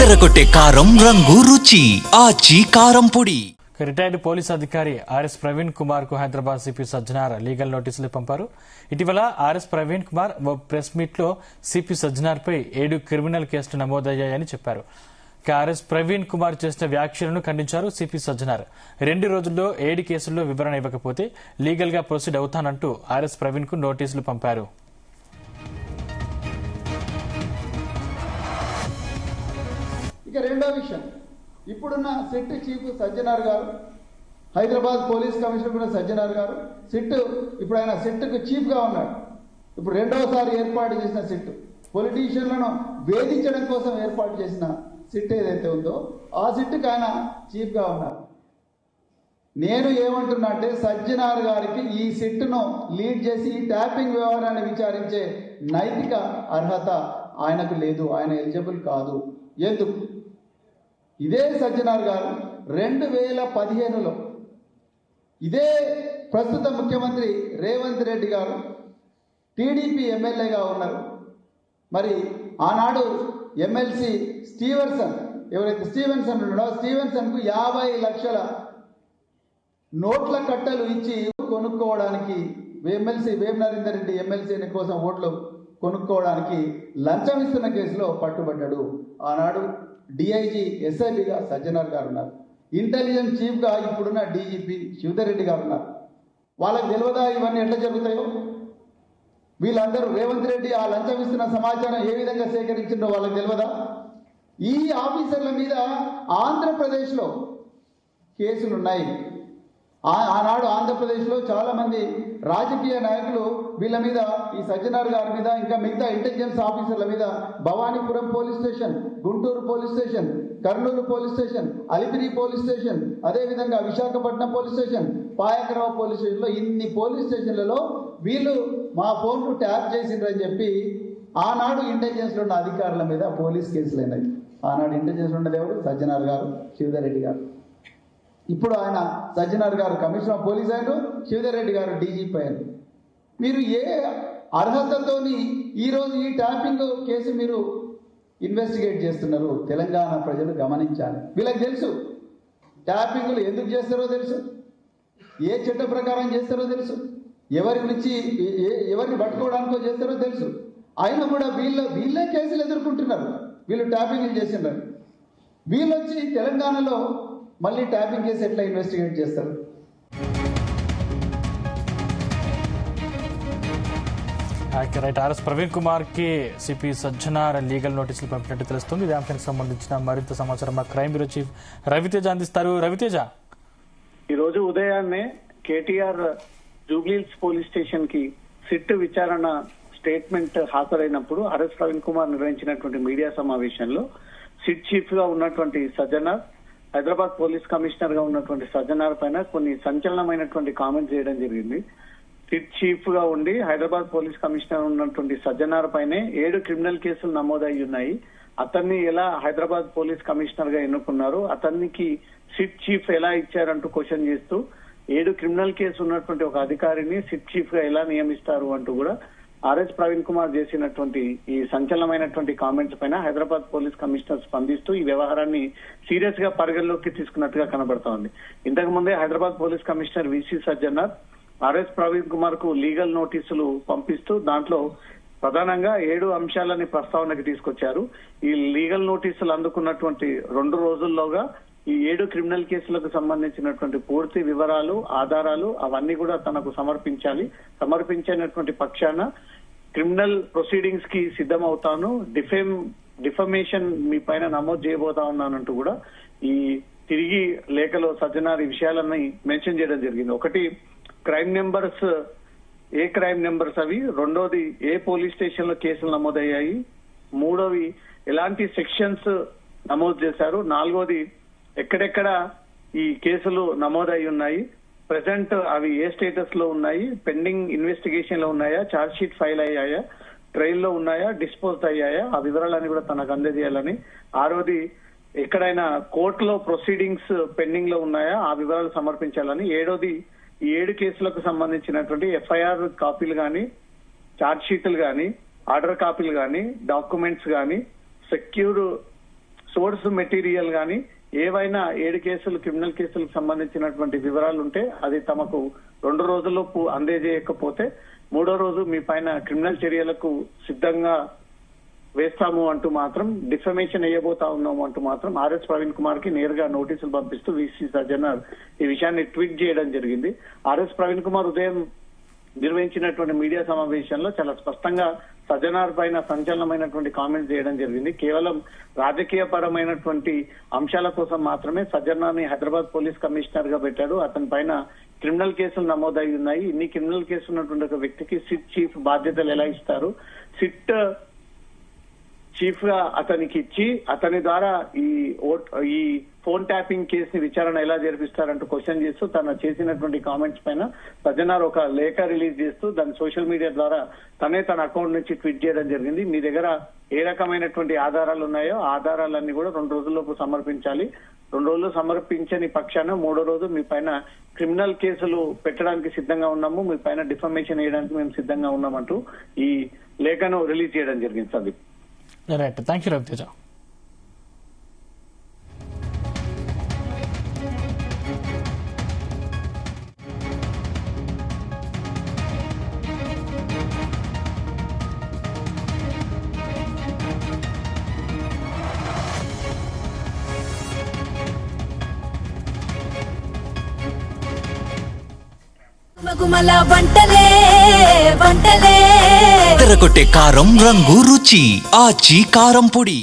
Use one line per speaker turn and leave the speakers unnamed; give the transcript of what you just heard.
అదరగొట్టే కారం రంగు రుచి ఆచి కారం పొడి.
రిటైర్డ్ పోలీస్ అధికారి ఆర్ఎస్ ప్రవీణ్ కుమార్ కు హైదరాబాద్ సిపి సజ్జనార్ లీగల్ నోటీసులు పంపారు. ఇటీవల ఆర్ఎస్ ప్రవీణ్ కుమార్ ఓ ప్రెస్ మీట్ లో సిపి సజ్జనార్ పై 7 క్రిమినల్ కేసులు నమోదయ్యాయని చెప్పారు. ఆర్ఎస్ ప్రవీణ్ కుమార్ చేసిన వ్యాఖ్యలను ఖండించారు సిపి సజ్జనార్. 2 రోజుల్లో 7 కేసుల్లో వివరణ ఇవ్వకపోతే లీగల్ గా ప్రొసీడ్ అవుతానంటూ ఆర్ఎస్ ప్రవీణ్ కు నోటీసులు పంపారు.
ఇక రెండో విషయం, ఇప్పుడున్న సిట్ చీఫ్ సజ్జనార్ గారు, హైదరాబాద్ పోలీస్ కమిషనర్ కూడా సజ్జనార్ గారు, ఇప్పుడు ఆయన సిట్కు చీఫ్ గా ఉన్నాడు. ఇప్పుడు రెండవసారి ఏర్పాటు చేసిన సిట్, పొలిటీషియన్లను వేధించడం కోసం ఏర్పాటు చేసిన సిట్ ఏదైతే ఉందో ఆ సిట్కు ఆయన చీఫ్ గా ఉన్నారు. నేను ఏమంటున్నా అంటే సజ్జనార్ గారికి ఈ సిట్ను లీడ్ చేసి ఈ ట్యాపింగ్ వ్యవహారాన్ని విచారించే నైతిక అర్హత ఆయనకు లేదు. ఆయన ఎలిజిబుల్ కాదు. ఎందుకు? ఇదే సజ్జనార్ గారు 2015లో ఇదే ప్రస్తుత ముఖ్యమంత్రి రేవంత్ రెడ్డి గారు టీడీపీ ఎమ్మెల్యేగా ఉన్నారు. మరి ఆనాడు ఎమ్మెల్సీ స్టీవెన్సన్ ఉన్నాడో స్టీవెన్సన్కు 50 లక్షల నోట్ల కట్టలు ఇచ్చి కొనుక్కోవడానికి, ఎమ్మెల్సీ వేం నరేందర్ రెడ్డి ఎమ్మెల్సీ కోసం ఓట్లు కొనుక్కోవడానికి లంచం ఇస్తున్న కేసులో పట్టుబడ్డాడు. ఆనాడు డిఐజీ ఎస్ఐబిగా సజ్జనార్ గారు ఉన్నారు. ఇంటెలిజెన్స్ చీఫ్గా ఇప్పుడున్న డీజీపీ శివధర్ రెడ్డి గారు ఉన్నారు. వాళ్ళకి తెలియదా ఇవన్నీ ఎట్లా జరుగుతాయో? వీళ్ళందరూ రేవంత్ రెడ్డి ఆ లంచం ఇస్తున్న సమాచారం ఏ విధంగా సేకరించిందో వాళ్ళకి తెలియదా? ఈ ఆఫీసర్ల మీద ఆంధ్రప్రదేశ్లో కేసులున్నాయి. ఆనాడు ఆంధ్రప్రదేశ్లో చాలా మంది రాజకీయ నాయకులు వీళ్ళ మీద, ఈ సజ్జనార్ గారి మీద, ఇంకా మిగతా ఇంటెలిజెన్స్ ఆఫీసర్ల మీద Bhavanipuram police station, Guntur police station, Kurnool police station, Alipiri police station, అదేవిధంగా Visakhapatnam police station, Payakarao police స్టేషన్లో ఇన్ని పోలీస్ స్టేషన్లలో వీళ్ళు మా ఫోన్కు ట్యాప్ చేసిండ్రని చెప్పి ఆనాడు ఇంటెలిజెన్స్లో ఉన్న అధికారుల మీద పోలీస్ కేసులు అయినాయి. ఆనాడు ఇంటెలిజెన్స్ ఉన్నది ఎవరు? సజ్జనార్ గారు, శివధర్ రెడ్డి గారు. ఇప్పుడు ఆయన సజ్జనార్ గారు కమిషనర్ ఆఫ్ పోలీస్ అయ్యారు, శివధర్ రెడ్డి గారు డీజీపీ అయ్యారు. మీరు ఏ అర్హతతోని ఈరోజు ఈ ట్యాపింగ్ కేసు మీరు ఇన్వెస్టిగేట్ చేస్తున్నారు? తెలంగాణ ప్రజలు గమనించాలి. వీళ్ళకి తెలుసు ట్యాపింగ్లు ఎందుకు చేస్తారో తెలుసు, ఏ చట్ట ప్రకారం చేస్తారో తెలుసు, ఎవరిని పట్టుకోవడానికో చేస్తారో తెలుసు. అయినా కూడా వీళ్ళే కేసులు ఎదుర్కొంటున్నారు. వీళ్ళు ట్యాపింగ్లు చేసినారు. వీళ్ళు వచ్చి తెలంగాణలో మళ్ళీ ట్యాపింగ్ కేసు ఎట్లా ఇన్వెస్టిగేట్ చేస్తారు?
ఆర్ఎస్ ప్రవీణ్ కుమార్ కి సిపి సజ్జనార్ లీగల్ నోటీసులు పంపినట్టు తెలుస్తుంది. ఈ అంశానికి సంబంధించిన మరింత సమాచారం మా క్రైమ్ బ్యూరో చీఫ్ రవితేజ అందిస్తారు. రవితేజ,
ఈ రోజు ఉదయాన్నే కేటీఆర్ జూబ్లీహిల్స్ పోలీస్ స్టేషన్ కి సిట్ విచారణ స్టేట్మెంట్ హాజరైనప్పుడు ఆర్ఎస్ ప్రవీణ్ కుమార్ నిర్వహించినటువంటి మీడియా సమావేశంలో సిట్ చీఫ్ గా ఉన్నటువంటి సజ్జనార్, హైదరాబాద్ పోలీస్ కమిషనర్ గా ఉన్నటువంటి సజ్జనార్ పైన కొన్ని సంచలనమైనటువంటి కామెంట్స్ చేయడం జరిగింది. సిట్ చీఫ్ గా ఉండి హైదరాబాద్ పోలీస్ కమిషనర్ ఉన్నటువంటి సజ్జనార్ పైనే 7 క్రిమినల్ కేసులు నమోదయ్యి ఉన్నాయి. అతన్ని ఎలా హైదరాబాద్ పోలీస్ కమిషనర్ గా ఎన్నుకున్నారు, అతనికి సిట్ చీఫ్ ఎలా ఇచ్చారంటూ క్వశ్చన్ చేస్తూ 7 క్రిమినల్ కేసు ఉన్నటువంటి ఒక అధికారిని సిట్ చీఫ్ గా ఎలా నియమిస్తారు అంటూ కూడా ఆర్ఎస్ ప్రవీణ్ కుమార్ చేసినటువంటి ఈ సంచలనమైనటువంటి కామెంట్స్ పైన హైదరాబాద్ పోలీస్ కమిషనర్ స్పందిస్తూ ఈ వ్యవహారాన్ని సీరియస్ గా పరిగణలోకి తీసుకున్నట్టుగా కనబడతా ఉంది. ఇంతకు ముందే Hyderabad police commissioner VC Sajjanar RS Praveen Kumar కు లీగల్ నోటీసులు పంపిస్తూ దాంట్లో ప్రధానంగా 7 అంశాలని ప్రస్తావనకి తీసుకొచ్చారు. ఈ లీగల్ నోటీసులు అందుకున్నటువంటి 2 రోజుల్లోగా ఈ 7 క్రిమినల్ కేసులకు సంబంధించినటువంటి పూర్తి వివరాలు, ఆధారాలు అవన్నీ కూడా తనకు సమర్పించినటువంటి పక్షాన క్రిమినల్ ప్రొసీడింగ్స్ కి సిద్ధమవుతాను, డిఫమేషన్ మీ పైన నమోదు చేయబోతా ఉన్నానంటూ కూడా ఈ తిరిగి లేఖలో సజ్జనార్ ఈ విషయాలన్నీ మెన్షన్ చేయడం జరిగింది. ఒకటి, క్రైమ్ నెంబర్స్, ఏ క్రైమ్ నెంబర్స్ అవి, రెండోది ఏ పోలీస్ స్టేషన్ లో కేసులు నమోదయ్యాయి, మూడోవి ఎలాంటి సెక్షన్స్ నమోదు చేశారు, నాలుగోది ఎక్కడెక్కడ ఈ కేసులు నమోదయ్యి ఉన్నాయి, ప్రెసెంట్ అవి ఏ స్టేటస్ లో ఉన్నాయి, పెండింగ్ ఇన్వెస్టిగేషన్ లో ఉన్నాయా, ఛార్జ్ షీట్ ఫైల్ అయ్యాయా, ట్రయల్ లో ఉన్నాయా, డిస్పోజ్ అయ్యాయా, ఆ వివరాలన్నీ కూడా తనకు అందజేయాలని. ఆరోది, ఎక్కడైనా కోర్టులో ప్రొసీడింగ్స్ పెండింగ్ లో ఉన్నాయా, ఆ వివరాలు సమర్పించాలని. ఏడోది, ఈ 7 కేసులకు సంబంధించినటువంటి ఎఫ్ఐఆర్ కాపీలు గాని, ఛార్జ్ షీట్లు గాని, ఆర్డర్ కాపీలు గాని, డాక్యుమెంట్స్ గాని, సెక్యూర్ సోర్స్ మెటీరియల్ గాని ఏవైనా 7 కేసులు క్రిమినల్ కేసులకు సంబంధించినటువంటి వివరాలు ఉంటే అది తమకు 2 రోజుల్లోపు అందజేయకపోతే 3వ రోజు మీ పైన క్రిమినల్ చర్యలకు సిద్ధంగా వేస్తాము అంటూ మాత్రం డిఫమేషన్ వేయబోతా ఉన్నాము అంటూ మాత్రం ఆర్ఎస్ ప్రవీణ్ కుమార్ కి నేరుగా నోటీసులు పంపిస్తూ వీసీ సజ్జనార్ ఈ విషయాన్ని ట్వీట్ చేయడం జరిగింది. ఆర్ఎస్ ప్రవీణ్ కుమార్ ఉదయం నిర్వహించినటువంటి మీడియా సమావేశంలో చాలా స్పష్టంగా సజ్జనార్ పైన సంచలనమైనటువంటి కామెంట్స్ చేయడం జరిగింది. కేవలం రాజకీయ పరమైనటువంటి అంశాల కోసం మాత్రమే సజ్జనార్ని హైదరాబాద్ పోలీస్ కమిషనర్ గా పెట్టాడు. అతని పైన క్రిమినల్ కేసులు నమోదై ఉన్నాయి. ఇన్ని క్రిమినల్ కేసులు ఉన్నటువంటి ఒక వ్యక్తికి సిట్ చీఫ్ బాధ్యతలు ఎలా ఇస్తారు? సిట్ చీఫ్ గా అతనికి ఇచ్చి అతని ద్వారా ఈ ఫోన్ ట్యాపింగ్ కేసుని విచారణ ఎలా జరిపిస్తారంటూ క్వశ్చన్ చేస్తూ తను చేసినటువంటి కామెంట్స్ పైన సజ్జనార్ ఒక లేఖ రిలీజ్ చేస్తూ దాన్ని సోషల్ మీడియా ద్వారా తన అకౌంట్ నుంచి ట్వీట్ చేయడం జరిగింది. మీ దగ్గర ఏ రకమైనటువంటి ఆధారాలు ఉన్నాయో ఆధారాలన్నీ కూడా 2 రోజుల్లోపు సమర్పించాలి. 2 రోజులు సమర్పించని పక్షాన 3వ రోజు మీ పైన క్రిమినల్ కేసులు పెట్టడానికి సిద్ధంగా ఉన్నాము, మీ పైన డిఫమేషన్ వేయడానికి మేము సిద్ధంగా ఉన్నామంటూ ఈ లేఖను రిలీజ్ చేయడం జరిగింది. Sandeep.
Right, thank you Raviteja.
మగుమల వంటలే వంటలే
తెరకొట్టే కారం రంగు రుచి ఆచి కారం పొడి.